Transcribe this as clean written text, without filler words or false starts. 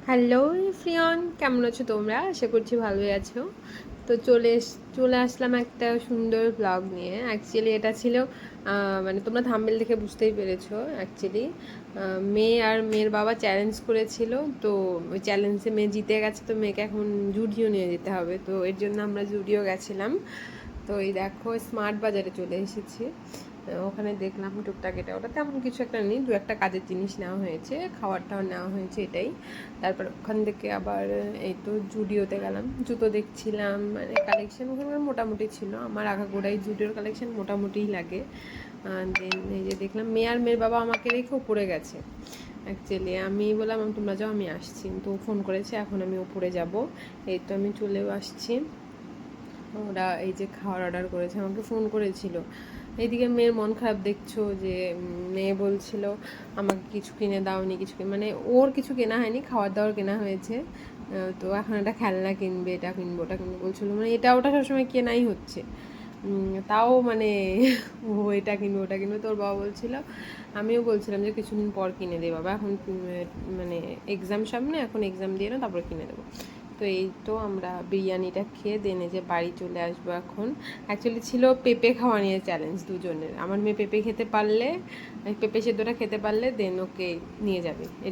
Hello everyone, কেমন আছো তোমরা? আশা করছি ভালোই আছো। তো চলে আসলাম একটা সুন্দর ব্লগ নিয়ে। অ্যাকচুয়ালি এটা ছিল মানে তোমরা থাম্বনেল দেখে বুঝতেই পেরেছো। অ্যাকচুয়ালি মেয়ে আর মেয়ের বাবা চ্যালেঞ্জ করেছিল। তো ওই চ্যালেঞ্জে মেয়ে জিতে গেছে, তো মেয়েকে এখন জুডিও নিয়ে যেতে হবে। তো এর জন্য আমরা জুডিও গেছিলাম। তো এই দেখো স্মার্ট বাজারে চলে এসেছি। ওখানে দেখলাম টুকটাক এটা ওটা তেমন কিছু একটা নেই, দু একটা কাজের জিনিস নেওয়া হয়েছে, খাবারটাও নেওয়া হয়েছে, এটাই। তারপর ওখান থেকে আবার এই তো জুডিওতে গেলাম, জুতো দেখছিলাম, মানে কালেকশন ওখানকার মোটামুটি ছিল। আমার আগাগোড়াই জুডিওর কালেকশন মোটামুটিই লাগে। দেন এই যে দেখলাম মেয়ে আর মেয়ের বাবা আমাকে রেখে উপরে গেছে। অ্যাকচুয়ালি আমি বললাম তোমরা যাও, আমি আসছি। তো ফোন করেছে, এখন আমি উপরে যাব। এই তো আমি চলেও আসছি। ওরা এই যে খাওয়ার অর্ডার করেছে, আমাকে ফোন করেছিল। এইদিকে মেয়ের মন খারাপ দেখছো, যে মেয়ে বলছিল আমাকে কিছু কিনে দাওনি, কিছু মানে ওর কিছু কেনা হয়নি, খাওয়ার দাওয়ার কেনা হয়েছে। তো এখন একটা খেলনা কিনবে, এটা কিনবো ওটা কিনবো বলছিল, মানে এটা ওটা সবসময় কেনাই হচ্ছে। তাও মানে ও এটা কিনবো ওটা কিনবো, তোর বাবা বলছিল। আমিও বলছিলাম যে কিছুদিন পর কিনে দেবো বাবা, এখন মানে এক্সাম সামনে, এখন এক্সাম দিয়ে না তারপর কিনে দেবো। তো এই তো আমরা বিরিয়ানিটা খেয়ে দেনে যে বাড়ি চলে আসবো এখন। অ্যাকচুয়ালি ছিল পেঁপে খাওয়া নিয়ে চ্যালেঞ্জ দুজনের। আমার মেয়ে পেঁপে খেতে পারলে, পেঁপে সেদ্ধটা খেতে পারলে দেন ওকে নিয়ে যাবে।